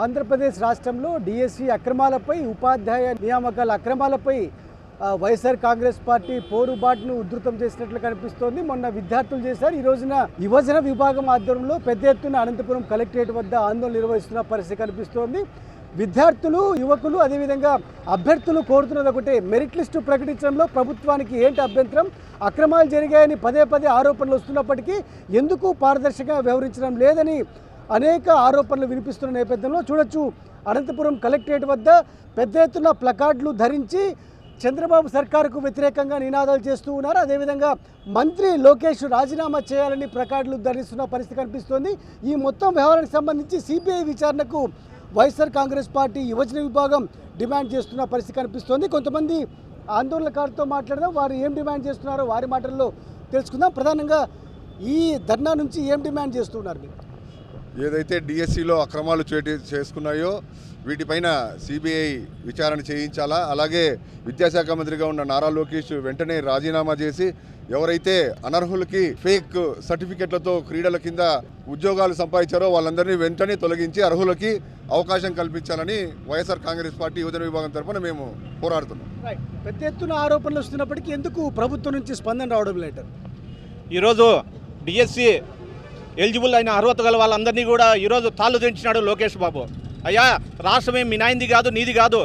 ఆంధ్రప్రదేశ్ రాష్ట్రంలో డిఎస్సి అక్రమాలపై ఉపాధ్యాయ నియామకాల అక్రమాలపై వైఎస్ఆర్ కాంగ్రెస్ పార్టీ పోరుబాటును ఉధృతం చేసినట్లు కనిపిస్తోంది. మొన్న విద్యార్థులు చేశారు. ఈ రోజున యువజన విభాగం ఆధ్వర్యంలో పెద్ద ఎత్తున అనంతపురం కలెక్టరేట్ వద్ద ఆందోళన నిర్వహిస్తున్న పరిస్థితి కనిపిస్తోంది. విద్యార్థులు, యువకులు, అదేవిధంగా అభ్యర్థులు కోరుతున్నది ఒకటే, మెరిట్ లిస్టు ప్రకటించడంలో ప్రభుత్వానికి ఏంటి అభ్యంతరం? అక్రమాలు జరిగాయని పదే పదే ఆరోపణలు వస్తున్నప్పటికీ ఎందుకు పారదర్శకంగా వ్యవహరించడం లేదని అనేక ఆరోపణలు వినిపిస్తున్న నేపథ్యంలో చూడొచ్చు, అనంతపురం కలెక్టరేట్ వద్ద పెద్ద ఎత్తున ప్లకార్డులు ధరించి చంద్రబాబు సర్కారుకు వ్యతిరేకంగా నినాదాలు చేస్తూ ఉన్నారు. అదేవిధంగా మంత్రి లోకేష్ రాజీనామా చేయాలని ప్లకార్డులు ధరిస్తున్న పరిస్థితి కనిపిస్తోంది. ఈ మొత్తం వ్యవహారానికి సంబంధించి సిబిఐ విచారణకు వైఎస్ఆర్ కాంగ్రెస్ పార్టీ యువజన విభాగం డిమాండ్ చేస్తున్న పరిస్థితి కనిపిస్తోంది. కొంతమంది ఆందోళనకారులతో మాట్లాడదాం, వారు ఏం డిమాండ్ చేస్తున్నారో వారి మాటల్లో తెలుసుకుందాం. ప్రధానంగా ఈ ధర్నా నుంచి ఏం డిమాండ్ చేస్తున్నారు మీరు? ఏదైతే డిఎస్సిలో అక్రమాలు చేసుకున్నాయో వీటిపైన సిబిఐ విచారణ చేయించాలా, అలాగే విద్యాశాఖ మంత్రిగా ఉన్న నారా లోకేష్ వెంటనే రాజీనామా చేసి ఎవరైతే అనర్హులకి ఫేక్ సర్టిఫికెట్లతో క్రీడల కింద ఉద్యోగాలు సంపాదించారో వాళ్ళందరినీ వెంటనే తొలగించి అర్హులకి అవకాశం కల్పించాలని వైఎస్ఆర్ కాంగ్రెస్ పార్టీ యువజన విభాగం తరఫున మేము పోరాడుతున్నాం. పెద్ద ఎత్తున ఆరోపణలు వస్తున్నప్పటికీ ఎందుకు ప్రభుత్వం నుంచి స్పందన రావడం లేదు? ఈరోజు డిఎస్సి ఎలిజిబుల్ అయిన అర్హత గల వాళ్ళందరినీ కూడా ఈరోజు తాళ్ళు దించినాడు లోకేష్ బాబు. అయ్యా, రాష్ట్రమే మీ నాయనది కాదు, నీది కాదు.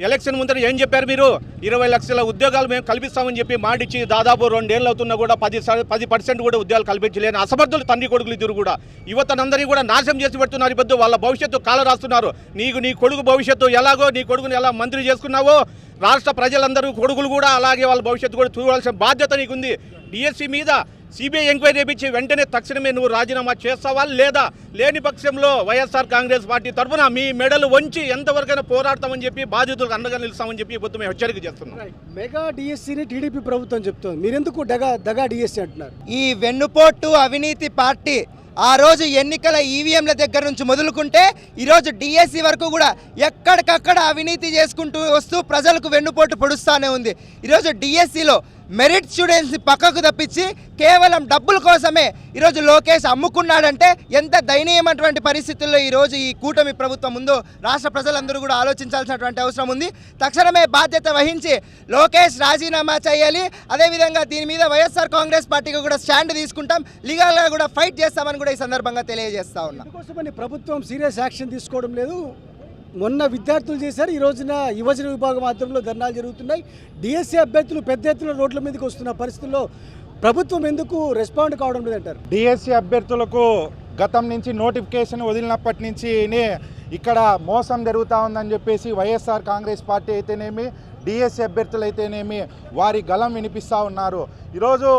ఎలక్షన్ ముందర ఏం చెప్పారు మీరు? 20 లక్షల ఉద్యోగాలు మేము కల్పిస్తామని చెప్పి మాటిచ్చి దాదాపు 2 ఏళ్ళు అవుతున్నా కూడా 10% కూడా ఉద్యోగాలు కల్పించలేని అసమర్థులు తండ్రి కొడుకులు ఇద్దరు కూడా యువతనందరినీ కూడా నాశనం చేసి పెడుతున్నారు. ఇప్పుడు వాళ్ళ భవిష్యత్తు కాల రాస్తున్నారు. నీ కొడుకు భవిష్యత్తు ఎలాగో, నీ కొడుకుని ఎలా మంత్రి చేసుకున్నావో రాష్ట్ర ప్రజలందరూ కొడుకులు కూడా అలాగే వాళ్ళ భవిష్యత్తు కూడా చూడాల్సిన బాధ్యత నీకుంది. డిఎస్సి మీద సిబిఐ ఎంక్వైరీ చేయించి వెంటనే తక్షణమే నువ్వు రాజీనామా చేస్తావా లేదా? లేని పక్షంలో వైఎస్ఆర్ కాంగ్రెస్ పార్టీ తరఫున మీ మెడలు వంచి ఎంతవరకైనా పోరాడతామని చెప్పి బాధితులకు అండగా నిలుస్తామని చెప్పి ఇప్పుడు మేము హెచ్చరిక చేస్తున్నాం. మెగా డిఎస్సిని టీడీపీ ప్రభుత్వం చెప్తోంది, మీరెందుకు దగా డిఎస్సి అంటున్నారు? ఈ వెన్నుపోటు అవినీతి పార్టీ ఆ రోజు ఎన్నికల ఈవీఎంల దగ్గర నుంచి మొదలుకుంటే ఈరోజు డిఎస్సి వరకు కూడా ఎక్కడికక్కడ అవినీతి చేసుకుంటూ వస్తూ ప్రజలకు వెన్నుపోటు పొడుస్తూనే ఉంది. ఈరోజు డిఎస్సిలో మెరిట్ స్టూడెంట్స్ని పక్కకు తప్పించి కేవలం డబ్బుల కోసమే ఈరోజు లోకేష్ అమ్ముకున్నాడంటే ఎంత దయనీయమైనటువంటి పరిస్థితుల్లో ఈరోజు ఈ కూటమి ప్రభుత్వం ఉందో రాష్ట్ర ప్రజలందరూ కూడా ఆలోచించాల్సినటువంటి అవసరం ఉంది. తక్షణమే బాధ్యత వహించి లోకేష్ రాజీనామా చేయాలి. అదేవిధంగా దీని మీద వైఎస్ఆర్ కాంగ్రెస్ పార్టీకి కూడా స్టాండ్ తీసుకుంటాం, లీగల్గా కూడా ఫైట్ చేస్తామని కూడా ఈ సందర్భంగా తెలియజేస్తా ఉన్నాం. అందుకోసమని ప్రభుత్వం సీరియస్ యాక్షన్ తీసుకోవడం లేదు. మొన్న విద్యార్థులు చేశారు, ఈ రోజున యువజన విభాగం ఆధ్వర్యంలో ధర్నాలు జరుగుతున్నాయి. డిఎస్సి అభ్యర్థులు పెద్ద ఎత్తున రోడ్ల మీదకి వస్తున్న పరిస్థితుల్లో ప్రభుత్వం ఎందుకు రెస్పాండ్ కావడం లేదంటారు? డిఎస్సి అభ్యర్థులకు గతం నుంచి నోటిఫికేషన్ వదిలినప్పటి నుంచి ఇక్కడ మోసం జరుగుతూ ఉందని చెప్పేసి వైఎస్ఆర్ కాంగ్రెస్ పార్టీ అయితేనేమి, డిఎస్సి అభ్యర్థులు అయితేనేమి వారి గలం వినిపిస్తూ ఉన్నారు. ఈరోజు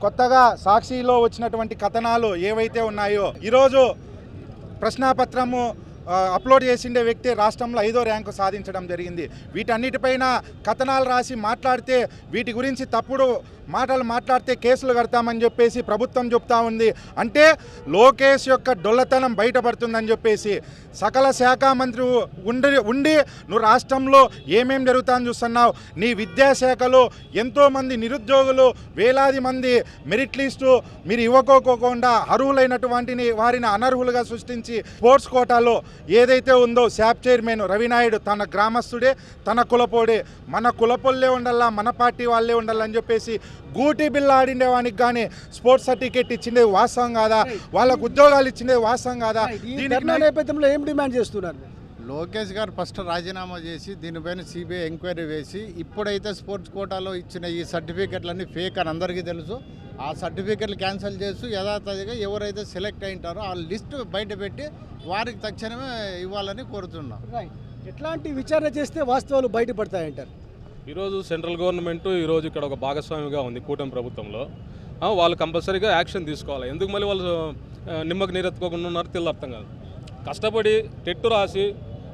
కొత్తగా సాక్షిలో వచ్చినటువంటి కథనాలు ఏవైతే ఉన్నాయో, ఈరోజు ప్రశ్నాపత్రము అప్లోడ్ చేసిండే వ్యక్తి రాష్ట్రంలో 5వ ర్యాంకు సాధించడం జరిగింది. వీటన్నిటిపైన కథనాలు రాసి మాట్లాడితే, వీటి గురించి తప్పుడు మాటలు మాట్లాడితే కేసులు కడతామని చెప్పేసి ప్రభుత్వం చెప్తా ఉంది. అంటే లోకేష్ యొక్క డొల్లతనం బయటపడుతుందని చెప్పేసి సకల శాఖ మంత్రి ఉండి నువ్వు రాష్ట్రంలో ఏమేం జరుగుతుందని చూస్తున్నావు? నీ విద్యాశాఖలో ఎంతోమంది నిరుద్యోగులు, వేలాది మంది మెరిట్ లిస్టు మీరు ఇవ్వకోకుండా అర్హులైనటువంటి వారిని అనర్హులుగా సృష్టించి స్పోర్ట్స్ కోటాలో ఏదైతే ఉందో శాప్ చైర్మన్ రవినాయుడు తన గ్రామస్తుడే, తన కులపోడే, మన కులపోళ్ళే ఉండాలా, మన పార్టీ వాళ్ళే ఉండాలని చెప్పేసి గూటి బిల్ల ఆడిండేవానికి కానీ స్పోర్ట్స్ సర్టిఫికేట్ ఇచ్చిండే వాస్తవం కాదా? వాళ్ళకు ఉద్యోగాలు ఇచ్చిండే వాస్తవం కాదా? నేపథ్యంలో ఏం డిమాండ్ చేస్తున్నారు? లోకేష్ గారు ఫస్ట్ రాజీనామా చేసి దీనిపైన సిబిఐ ఎంక్వైరీ వేసి, ఇప్పుడైతే స్పోర్ట్స్ కోటాలో ఇచ్చిన ఈ సర్టిఫికెట్లన్నీ ఫేక్ అని అందరికీ తెలుసు. ఆ సర్టిఫికెట్లు క్యాన్సిల్ చేస్తూ యథాతథిగా ఎవరైతే సెలెక్ట్ అయింటారో ఆ లిస్టు బయటపెట్టి వారికి తక్షణమే ఇవ్వాలని కోరుతున్నాం. ఎట్లాంటి విచారణ చేస్తే వాస్తవాలు బయటపడతాయంటారు? ఈరోజు సెంట్రల్ గవర్నమెంట్ ఈరోజు ఇక్కడ ఒక భాగస్వామిగా ఉంది కూటమి ప్రభుత్వంలో. వాళ్ళు కంపల్సరీగా యాక్షన్ తీసుకోవాలి. ఎందుకు మళ్ళీ వాళ్ళు నిమ్మకు నీరెత్తుకోకుండా ఉన్నారో తెలియదు, అర్థం కాదు. కష్టపడి టెట్ రాసి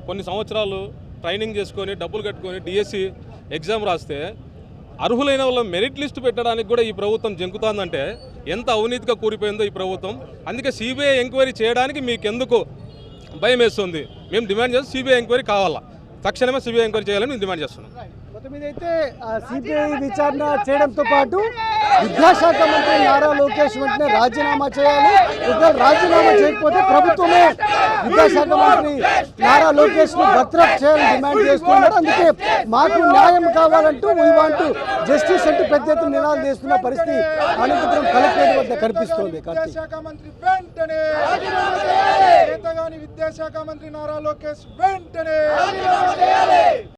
కొన్ని సంవత్సరాలు ట్రైనింగ్ చేసుకొని డబ్బులు కట్టుకొని డిఎస్సి ఎగ్జామ్ రాస్తే అర్హులైన వాళ్ళ మెరిట్ లిస్టు పెట్టడానికి కూడా ఈ ప్రభుత్వం జంకుతుందంటే ఎంత అవినీతిగా కూలిపోయిందో ఈ ప్రభుత్వం. అందుకే సిబిఐ ఎంక్వైరీ చేయడానికి మీకు ఎందుకు భయం వేస్తుంది? మేము డిమాండ్ చేస్తాం, సిబిఐ ఎంక్వైరీ కావాలా, తక్షణమే సిబిఐ ఎంక్వైరీ చేయాలని మేము డిమాండ్ చేస్తున్నాం. మొత్తం మీదైతే సిబిఐ విచారణ చేయడంతో పాటు విద్యాశాఖ మంత్రి నారా లోకేష్ వెంటనే రాజీనామా చేయాలి. ఒకవేళ రాజీనామా చేయకపోతే ప్రభుత్వమే విద్యాశాఖ మంత్రి నారా లోకేష్ ను బర్తరఫ్ చేయాలని డిమాండ్ చేస్తున్నారు. అందుకే మాకు న్యాయం కావాలంటూ వీ వాంట్ జస్టిస్ అంటూ పెద్ద ఎత్తున నినాదాలు చేస్తున్న పరిస్థితి అనంతపురం కలెక్టరేట్ వద్ద కనిపిస్తోంది. విద్యాశాఖ మంత్రి వెంటనే విద్యాశాఖ మంత్రి నారా లోకేష్ వెంటనే